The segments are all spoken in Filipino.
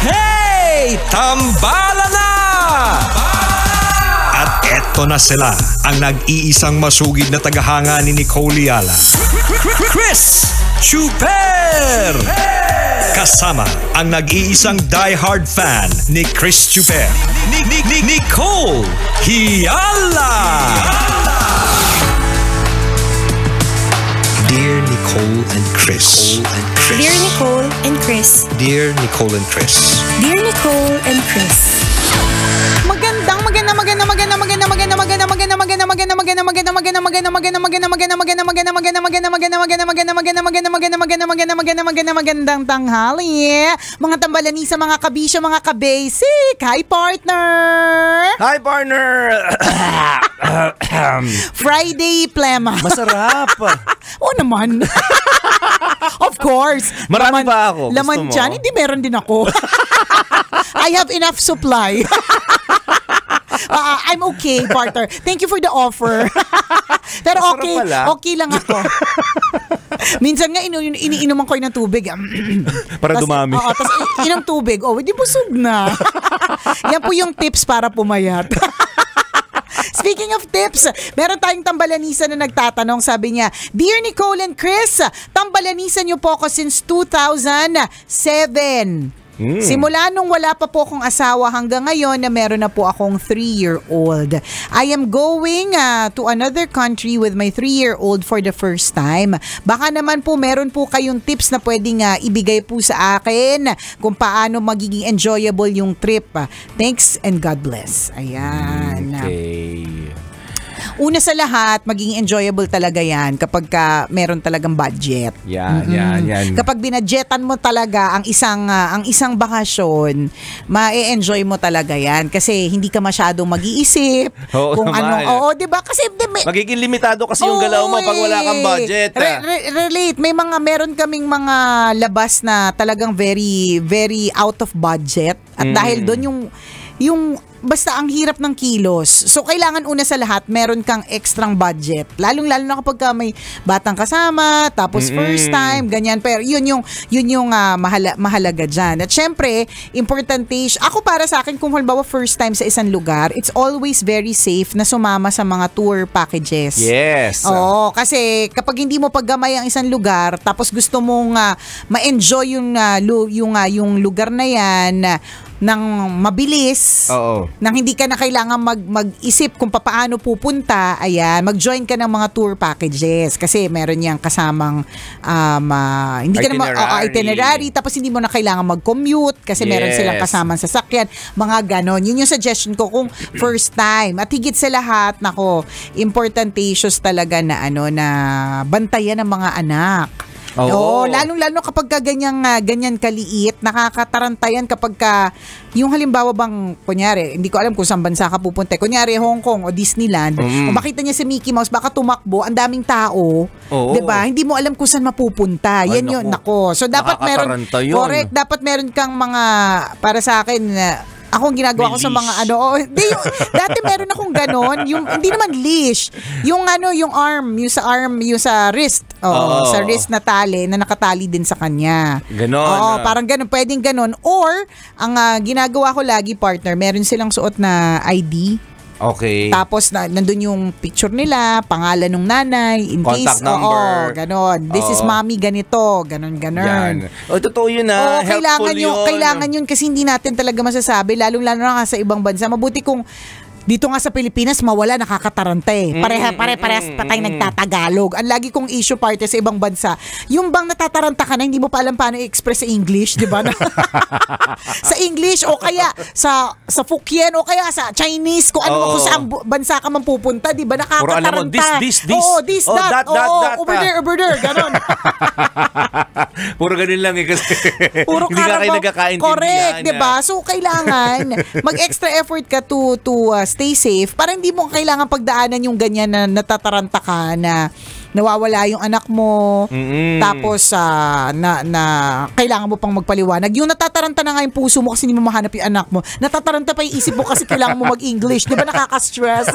Hey! Tambala na! At eto na sila, ang nag-iisang masugid na tagahanga ni Nicole Yala. Chris Chuper! Kasama ang nag-iisang diehard fan ni Chris Chuper, Nicole Yala! Dear Nicole and Chris. Dear Nicole and Chris. Dear Nicole and Chris. Dear Nicole and Chris. Magandang tanghali mga tambalanisa, mga kabisyo, mga kabasic. Hi partner. Hi partner. Friday plema. Masarap. Oo naman. Of course. Marami ba ako? Laman Gusto mo? dyan, hindi meron din ako. I have enough supply. I'm okay, partner. Thank you for the offer. Pero Masarap okay, pala. okay lang ako. Minsan nga iniinuman ko ng tubig. Para dumami. Oo, tapos inom tubig. Oh, hindi busog na. Yan po yung tips para pumayat. Speaking of tips, meron tayong tambalanisa na nagtatanong. Sabi niya, Dear Nicole and Chris, tambalanisan niyo po ako since 2007. Simula nung wala pa po akong asawa hanggang ngayon na meron na po akong 3-year-old. I am going to another country with my 3-year-old for the first time. Baka naman po meron po kayong tips na pwedeng ibigay po sa akin kung paano magiging enjoyable yung trip. Thanks and God bless. Ayan. Okay. Una sa lahat, magiging enjoyable talaga yan kapag meron talagang budget. Yan. Kapag binadgetan mo talaga ang isang bakasyon, ma-enjoy mo talaga yan kasi hindi ka masyadong mag-iisip Oo kung naman. anong, 'di ba? Kasi Magiging limitado kasi yung galaw mo pag wala kang budget. Relate. Meron kaming mga labas na talagang very, very out of budget. At dahil doon yung basta ang hirap ng kilos. So, kailangan una sa lahat, meron kang extrang budget. Lalong-lalo na kapag may batang kasama, tapos first time, ganyan. Pero yun yung mahalaga dyan. At syempre, importante, ako para sa akin, kung halimbawa first time sa isang lugar, it's always very safe na sumama sa mga tour packages. Yes. Oo, kasi kapag hindi mo paggamay ang isang lugar, tapos gusto mong ma-enjoy yung lugar na yan, nang mabilis, nang hindi ka na kailangan mag-isip kung paano pupunta, ayan, mag-join ka ng mga tour packages kasi meron yang kasamang hindi ka na itinerary, tapos hindi mo na kailangan mag-commute kasi meron silang kasamang sasakyan, mga ganon. Yun yung suggestion ko kung first time. At higit sa lahat, nako, importantatious talaga na na bantayan ng mga anak. Oo, lalong-lalo kapag ganyan kaliit, nakakatarantayan kapag yung halimbawa bang, kunyari, hindi ko alam kung saan bansa ka pupunta. Kunyari, Hong Kong o Disneyland, o makita niya si Mickey Mouse, baka tumakbo, ang daming tao, 'di ba? Hindi mo alam kung saan mapupunta. Yan yun, nako. So, dapat meron, correct, dapat meron kang mga, para sa akin, ako ang ginagawa ko sa mga dati meron akong ganon, yung hindi naman leash, yung arm, yung sa wrist. Sa wrist na tali na nakatali din sa kanya. Ganon. Parang ganon, pwedeng ganon. Or ang ginagawa ko lagi, partner, meron silang suot na ID. Okay. Tapos nandun yung picture nila, pangalan ng nanay, in contact case, number. Ganon. This is mommy ganito, ganon. Yan. Totoo yun Kailangan yun kasi hindi natin talaga masasabi, lalong-lalo na sa ibang bansa. Mabuti kung dito nga sa Pilipinas, mawala, nakakataranta eh. Parehas pa tayong nagtatagalog. Ang lagi kong issue parte sa ibang bansa, yung bang natataranta ka na, hindi mo pa alam paano i-express sa English, di ba? Sa English, o kaya sa Fukien, o kaya sa Chinese, kung saan bansa ka man pupunta, di ba? Nakakataranta. Puro alam mo, this. Oo, this, that. That. Over there, ganon. Puro ganun lang eh kasi Puro hindi ka kayo nagkakaintindihan. Correct, di ba? So, kailangan mag-extra effort ka to stay safe para hindi mo kailangan pagdaanan yung ganyan na natataranta ka na nawawala yung anak mo, tapos na kailangan mo pang magpaliwanag. Yung natataranta na nga yung puso mo kasi hindi mo mahanap yung anak mo. Natataranta pa yung isip mo kasi kailangan mo mag-English. Di ba nakaka-stress?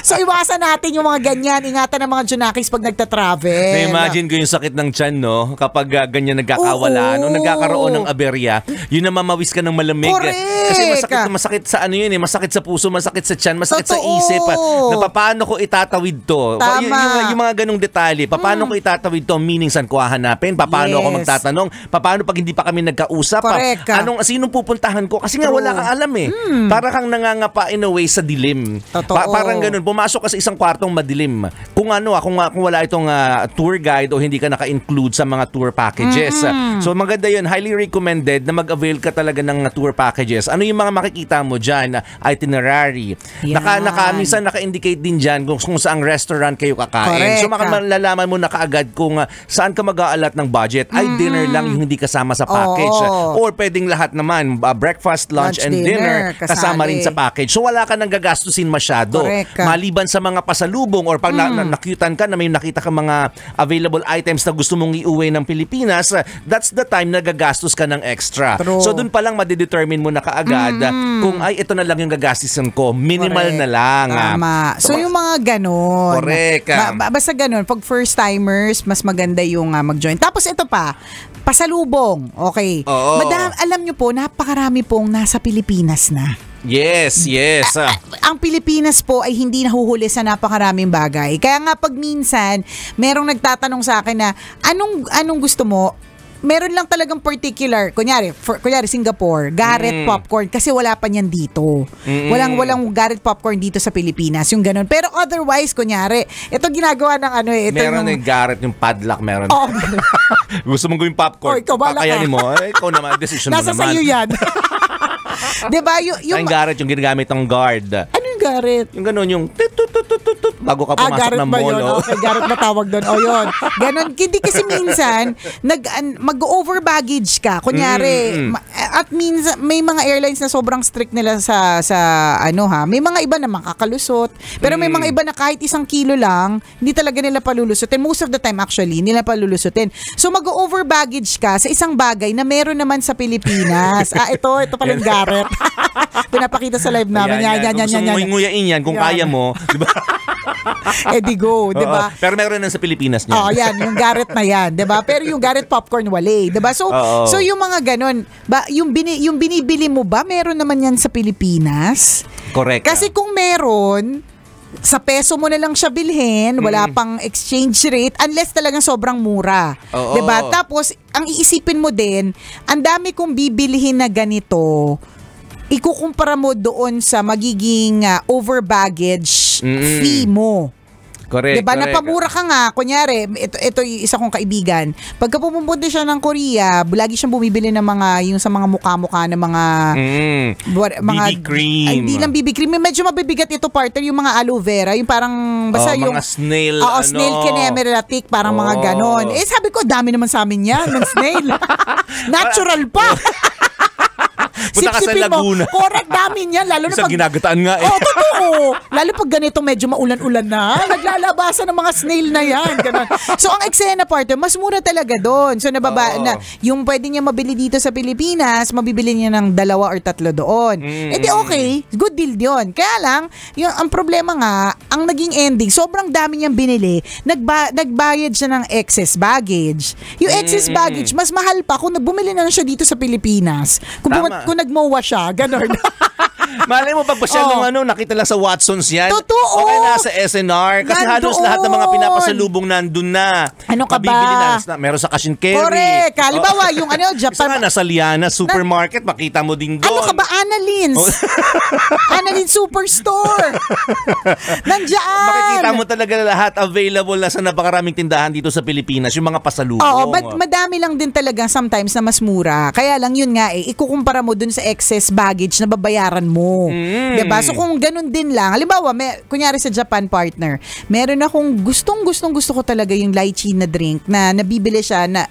So iwasan natin yung mga ganyan. Ingatan ng mga junakis pag nagta-travel. Na-imagine ko yung sakit ng tiyan, no? Kapag ganyan nagkakawalaan o nagkakaroon ng aberya, yun na mamawis ka ng malamig. Correct. Kasi masakit sa ano yun eh. Masakit sa puso, masakit sa tiyan, masakit sa isip. Na paano ko itatawid to? Tama. Yung mga ganong detalye. Paano ko itatawid to? Meaning, saan ko hahanapin? Paano ako magtatanong? Paano pag hindi pa kami nagkausap? Sinong pupuntahan ko? Kasi nga wala kang alam eh. Para kang nangangapa in a way sa dilim. Parang ganun. Pumasok ka sa isang kwartong madilim. Kung wala itong tour guide o hindi ka naka-include sa mga tour packages. So maganda yun. Highly recommended na mag-avail ka talaga ng tour packages. Ano yung mga makikita mo dyan? Itinerary. Minsan naka-indicate din dyan kung saang restaurant kayo kakain. So malalaman mo na kaagad kung saan ka mag-aalat ng budget. Ay dinner lang yung hindi kasama sa package. Or pwedeng lahat naman. Breakfast, lunch and dinner kasama rin sa package. So wala ka nang gagastusin masyado. Maliban sa mga pasalubong or pag nakyutan ka na may nakita ka mga available items na gusto mong iuwi ng Pilipinas, that's the time na gagastos ka ng extra. So dun pa lang madidetermine mo na kaagad kung ito na lang yung gagastusin ko. Minimal na lang. Tama. So yung mga ganon. Correct. Basta ganon. Pag first timers, mas maganda yung mag-join. Tapos ito pa, pasalubong. Okay. Alam nyo po, napakarami pong nasa Pilipinas na. Yes. Ang Pilipinas po ay hindi nahuhuli sa napakaraming bagay. Kaya nga pag minsan, merong nagtatanong sa akin na, anong gusto mo? Meron lang talagang particular, kunyari Singapore, Garrett popcorn kasi wala pa niyan dito. Walang Garrett popcorn dito sa Pilipinas, yung ganun. Pero otherwise, kunyari, ito ginagawa ng meron yung Garrett, yung padlock, meron. Gusto mong gawing popcorn, kakayanin mo, ikaw naman, decision mo naman. Nasa sa'yo yan. Diba? Yung Garrett, yung ginagamit ng guard. Ano yung Garrett? Yung ganun, yung bago ka pumasok ng mall. Okay, Garrett na tawag doon. Yun. Ganon. Hindi kasi minsan, mag-over baggage ka. Kunyari, at minsan, may mga airlines na sobrang strict nila sa may mga iba na makakalusot. Pero may mga iba na kahit 1 kilo lang, hindi talaga nila palulusutin. Most of the time actually, nila palulusutin. So mag-over baggage ka sa isang bagay na meron naman sa Pilipinas. Ito pala yung Garrett. Pinapakita sa live namin. Yan. Gusto mo nguyain yan kung kaya mo. Diba? Di go, di ba? Pero meron na sa Pilipinas niya. Yan, yung Garrett na yan, di ba? Pero yung Garrett popcorn wala, di ba? So yung mga ganun, yung binibili mo ba, meron naman yan sa Pilipinas? Correct. Kasi kung meron, sa peso mo na lang siya bilhin, wala pang exchange rate unless talagang sobrang mura. 'Di ba? Tapos ang iisipin mo din, ang dami kong bibilihin na ganito. Ikukumpara mo doon sa magiging over baggage fee mo. Correct. Diba? Napamura ka nga. Kunyari, ito yung isa kong kaibigan. Pagka pumunta siya ng Korea, lagi siyang bumibili ng yung sa mga mukha-mukha na mga BB cream. Hindi lang BB cream. Medyo mabibigat ito, partner, yung mga aloe vera. Yung parang, basta yung mga snail. Snail kinemeratic, parang mga ganon. Sabi ko, dami naman sa amin yan, ng snail. Natural pa. Punta ka sa Laguna. Correct, dami niyan. Lalo na pag ginagataan nga eh. Totoo. Lalo pag ganito medyo maulan-ulan na, naglalabasan ng mga snail na yan. Ganun. So, ang eksena partner, mas mura talaga doon. So, yung pwede niya mabili dito sa Pilipinas, mabibili niya ng 2 or 3 doon. Okay. Good deal yun. Kaya lang, ang problema nga, ang naging ending, sobrang dami niyang binili, nagbayad siya ng excess baggage. Yung excess baggage, mas mahal pa kung bumili na siya dito sa Pilipinas. Kung nagmowa siya, gano'n. Malay mo pag siya nakita lang sa Watsons yan. Totoo. Okay na sa SNR. Kasi halos lahat ng mga pinapasalubong nandun na. Ano ka ba? Na. Meron sa Cash and Carry. Correct. Halimbawa, yung Japan. Isa nga, nasa Liana Supermarket, makita mo din doon. Ano ka ba? Annalyn's. Annalyn's Superstore. Nandiyan. Makikita mo talaga lahat available na sa napakaraming tindahan dito sa Pilipinas. Yung mga pasalubong. But madami lang din talaga sometimes na mas mura. Kaya lang yun nga ikukumpara mo dun sa excess baggage na babayaran mo. mo. 'Di ba? So kung ganun din lang, halimbawa, kunyari sa Japan partner, meron akong gusto ko talaga yung lychee na drink na nabibili siya na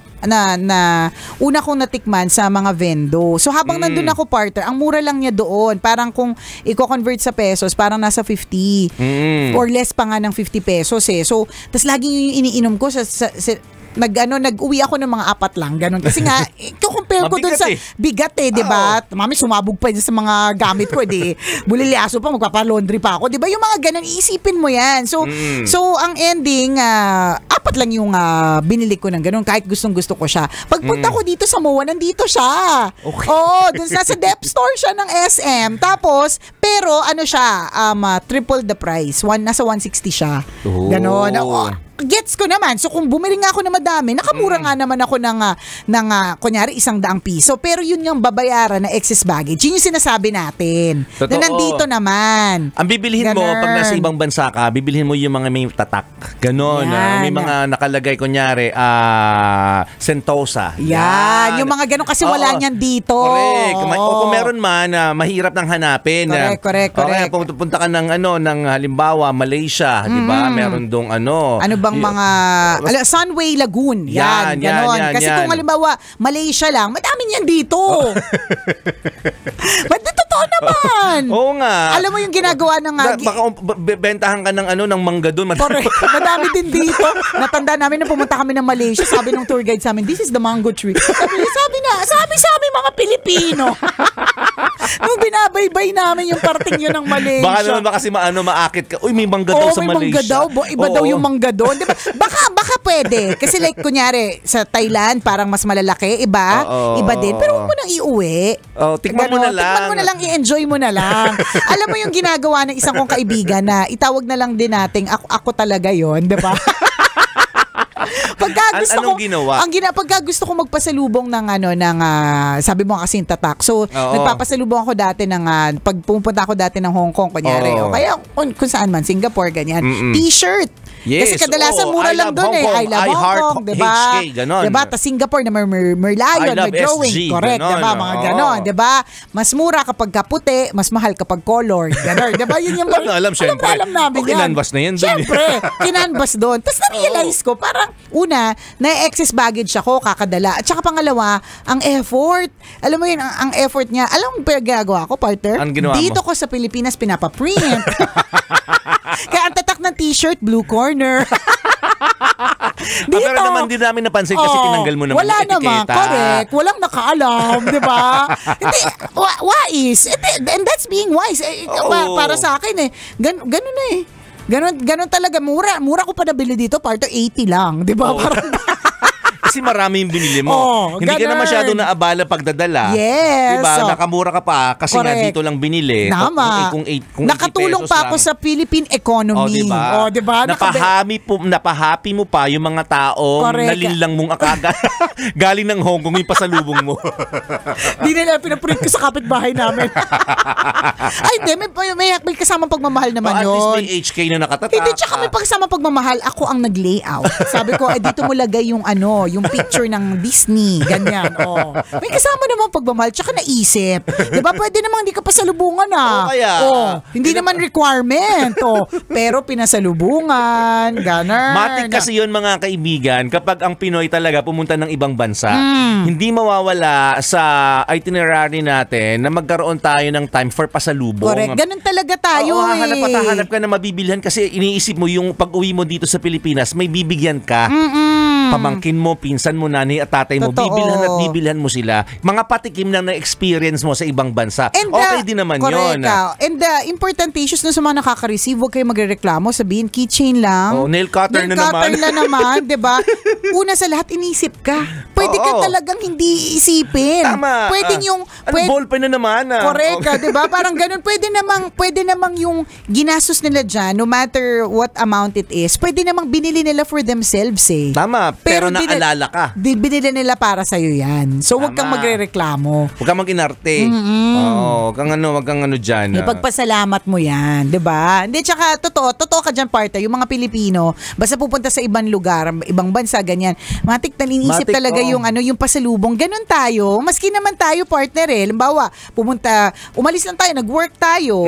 una kong natikman sa mga vendo. So habang nandun ako partner, ang mura lang niya doon. Parang kung i-convert sa pesos, parang nasa 50 or less pa nga ng 50 pesos eh. So, tas laging yung iniinom ko nag-uwi ako ng mga 4 lang, ganun. Kasi nga, compare ko dun sa bigat eh, di ba? Mami, sumabog pa sa mga gamit ko, di. Bulilyaso pa, magpapalaundry pa ako, di ba? Yung mga ganun, iisipin mo yan. So ang ending, 4 lang yung binili ko ng ganun, kahit gustong-gusto ko siya. Pagpunta ko dito sa MOA, nandito siya. Okay. Oo, dun sa dep store siya ng SM. Tapos, pero ano siya, triple the price. Nasa 160 siya. Ganon. Gets ko naman. So kung bumili nga ako na madami, nakamura nga naman ako ng kunyari 100 piso. Pero yun yung babayaran na excess baggage. Yun yung sinasabi natin. Totoo. Na nandito naman. Ang bibilihin mo pag nasa ibang bansa ka, bibilihin mo yung mga may tatak. Ganon. May mga nakalagay kunyari Sentosa. Yan. Yung mga ganon kasi wala niyan dito. Correct. O kung meron man, mahirap nang hanapin. Correct. Okay, punta ka ng halimbawa Malaysia, di ba? Meron dong ano bang mga Sunway Lagoon. Yan, ganon. Kasi kung halimbawa Malaysia lang, madami niyan dito. Totoo naman. Oo nga. Alam mo yung ginagawa ng baka bentahan ka ng mangga doon. Madami din dito. Natanda namin na pumunta kami ng Malaysia. Sabi ng tour guide sa amin, this is the mango tree. Sabi sa amin mga Pilipino. Nung binabaybay namin yung parting yun ng Malaysia. Baka naman kasi maakit ka. Uy, may mangga daw sa Malaysia. May mangga daw. Iba daw yung mangga doon. Diba? Baka pwede. Kasi like, kunyari, sa Thailand, parang mas malalaki. Iba din. Pero huwag mo nang iuwi. Tikman mo na lang. Tikman mo na lang, i-enjoy mo na lang. Alam mo yung ginagawa ng isang kong kaibigan na itawag na lang din nating ako talaga yon, diba? Anong ginawa? Pagka gusto ko magpasalubong ng sabi mo kasi yung tatak. So, nagpapasalubong ako dati pag pumunta ako dati ng Hong Kong, kunyari. O kaya kung saan man, Singapore, ganyan. T-shirt. Yes. Kasi kadalasan mura lang doon eh. I love Hong Kong, diba? HK, ganon. Diba? Ta Singapore na Merlion, may drawing. SG, correct, ganon, diba? Mga ganon, diba? Mas mura kapag kaputi, mas mahal kapag color. Ganon, diba? Yun yung alam namin yan. Kinanvas na yan doon. Siyempre, kinanvas doon. Tapos na-realize ko, parang una, na-excess baggage ako, kakadala. At saka pangalawa, ang effort. Alam mo yun, ang effort niya. Alam mo pa ginagawa ko, partner? Ang ginawa mo? Dito ko sa Pilipinas, pinapaprint. Kaya ang tatak ng t-shirt, blue corner. Dito. Pero naman din namin napansin kasi tinanggal mo naman wala yung etiketa. Naman, correct. Walang nakaalam, di ba? Hindi, wise. And that's being wise. Para sa akin eh. Ganun na eh. Ganun talaga. Mura ko pa nabili dito. Partner, 80 lang. Di ba? Parang Kasi marami yung binili mo. Hindi ka na masyado naabala pagdadala. Yes. Diba? Nakamura ka pa kasi nga dito lang binili. Tama. Kung nakatulong pa ako sa Philippine economy. Diba? Napahappy mo pa yung mga taong nalinlang mong akaga. Galing ng Hong Kong yung pasalubong mo. Hindi nila pinaprint ko sa kapitbahay namin. Ay, hindi. May kasamang pagmamahal naman yun. At least may HK na nakatatak. Hindi, tsaka may kasamang pagmamahal. Ako ang nag-layout. Sabi ko, dito mo lagay yung yung picture ng Disney, ganyan. May kasama naman pagmamahal, tsaka naisip. Diba, pwede namang hindi ka pasalubungan hindi naman requirement. Pero pinasalubungan, ganon. Matik kasi yun mga kaibigan, kapag ang Pinoy talaga pumunta ng ibang bansa, hindi mawawala sa itinerary natin na magkaroon tayo ng time for pasalubong. Correct. Ganun talaga tayo hanap ka na mabibilhan kasi iniisip mo yung pag-uwi mo dito sa Pilipinas, may bibigyan ka. Pamangkin mo, pinsan mo, nanay at tatay mo, bibilhan mo sila. Mga patikim lang na experience mo sa ibang bansa. Okay din naman yun. And the important issues na sa mga nakaka-receive, huwag kayo magre-reklamo, sabihin, keychain lang. Nail cutter na naman. Diba? Una sa lahat, inisip ka. Pwede ka talagang hindi isipin. Tama. Pwede yung ballpen na naman. Correct, diba? Parang ganun. Pwede namang yung ginastos nila dyan, no matter what amount it is, pwede namang binili nila for themselves eh. Tama. pero naalala ka. Binili nila para sa'yo yan. So, huwag kang magrereklamo. Huwag kang mag-inarte. Oo, wag kang ano dyan. Ipagpasalamat mo yan, di ba? Hindi, tsaka totoo ka dyan, partner. Yung mga Pilipino, basta pupunta sa ibang lugar, ibang bansa, ganyan. Matik na iniisip talaga yung pasalubong. Ganun tayo. Maski naman tayo, partner eh. Halimbawa, umalis lang tayo, nag-work tayo.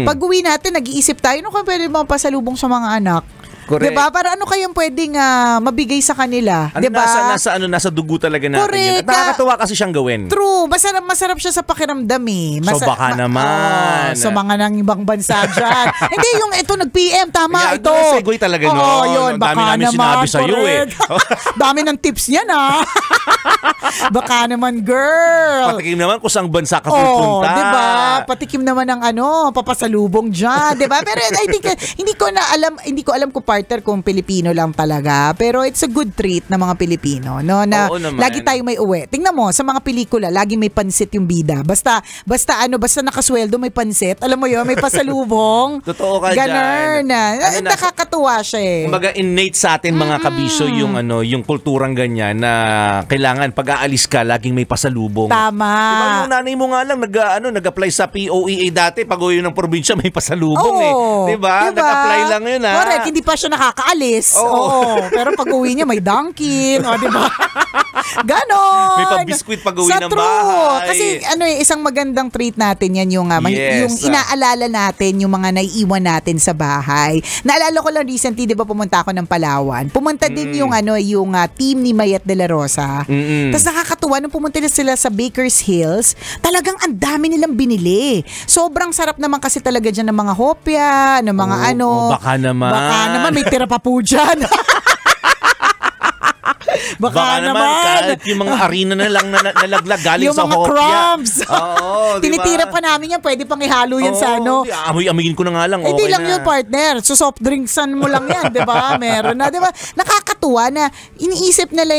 Pag-uwi natin, nag-iisip tayo, ano kung pwede mga pasalubong sa mga anak? Correct. Diba? Para ano kayang pwedeng mabigay sa kanila? Ano, diba? nasa dugo talaga natin. Correct. Yun. At nakakatuwa kasi siyang gawin. True. Masarap siya sa pakiramdam eh. So baka naman. Sa mga nang ibang bansa dyan. Hindi, yung ito nag-PM. Tama, ito. Segue talaga no. Yun. Baka dami namin naman. Sinabi sa'yo eh. Dami ng tips niyan Baka naman, girl. Patikim naman kung saan bansa ka pupunta. Diba? Patikim naman ng papasalubong dyan. Diba? Pero I think, hindi ko alam kung partner kung Pilipino lang talaga. Pero it's a good treat ng mga Pilipino, no? Na lagi tayo may uwi. Tingnan mo, sa mga pelikula, lagi may pansit yung bida. Basta nakasweldo may pansit. Alam mo yun, may pasalubong. Totoo ka dyan. Nakakatuwa siya eh. Kumbaga innate sa atin mga kabisyo yung kulturang ganyan na kailangan pag aalis ka, laging may pasalubong. Tama. Diba yung nanay mo nga lang nag-apply sa POEA dati pag uwi ng probinsya may pasalubong Diba? Nag-apply lang yun Correct, hindi pa siya nakakaalis. Pero pag uwi niya may Dunkin, diba? Ganon. May pabiskwit pag uwi ng bahay. Kasi isang magandang treat natin yan yung inaalala natin yung mga naiiwan natin sa bahay. Naalala ko lang recently, di ba pumunta ako ng Palawan. Pumunta din yung team ni Mayet de la Rosa. Tapos nakakatuwa nung pumunta sila sa Baker's Hills, talagang ang dami nilang binili. Sobrang sarap naman kasi talaga dyan ng mga hopya, ng mga Baka naman may tira pa po dyan. Baka naman. Kahit yung mga harina na lang nalaglag galing yung sa hopya. Yung mga crumbs. Diba? Tinitira pa namin yan. Pwede pang ihalo yan sa Amoy-amoyin ko na nga lang. Hindi lang yun, partner. So soft drinksan mo lang yan, diba? Meron na, diba? Nakakatuwa na iniisip nila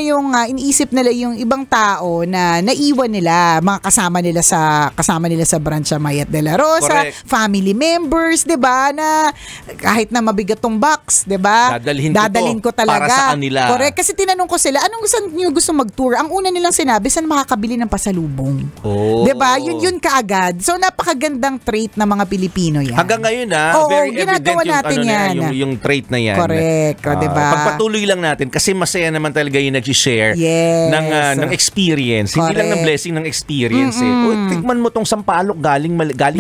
yung ibang tao na naiwan nila, mga kasama nila sa branch Mayet de la Rosa, correct. family members, diba? Na kahit na mabigat tong box, diba? Dadalhin ko talaga. Para sa kanila. Correct. Kasi tinanong ko sila, anong gusto mag-tour? Ang una nilang sinabi, saan makakabili ng pasalubong? Diba? Yun kaagad. So, napakagandang trait ng mga Pilipino yan. Hanggang ngayon very evident natin yung trait na yan. Correct. Diba? Pagpatuloy lang natin kasi masaya naman talaga yung nag-share ng experience. Correct. Hindi lang ng blessing ng experience. Tikman mo tong sampalok galing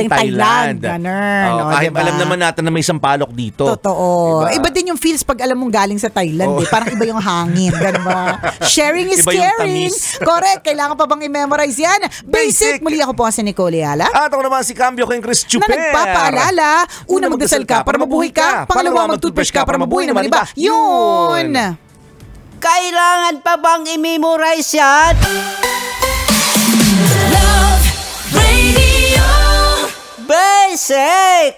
Thailand. Kahit diba? alam naman natin na may sampalok dito. Totoo. Diba? Iba din yung feels pag alam mong galing sa Thailand. Parang iba yung hangin. Ganun ba? Sharing is caring. Correct. Kailangan pa bang i-memorize yan? Basic. Muli ako po si Nicole Ayala. At ako naman si Cambio kay Chris Chuper. Na nagpapaalala, una magdasal ka para mabuhay ka. Pangalawa mag-toothbrush ka para mabuhay naman iba. Yun! Kailangan pa bang i-memorize yan? Love Radio. Basic!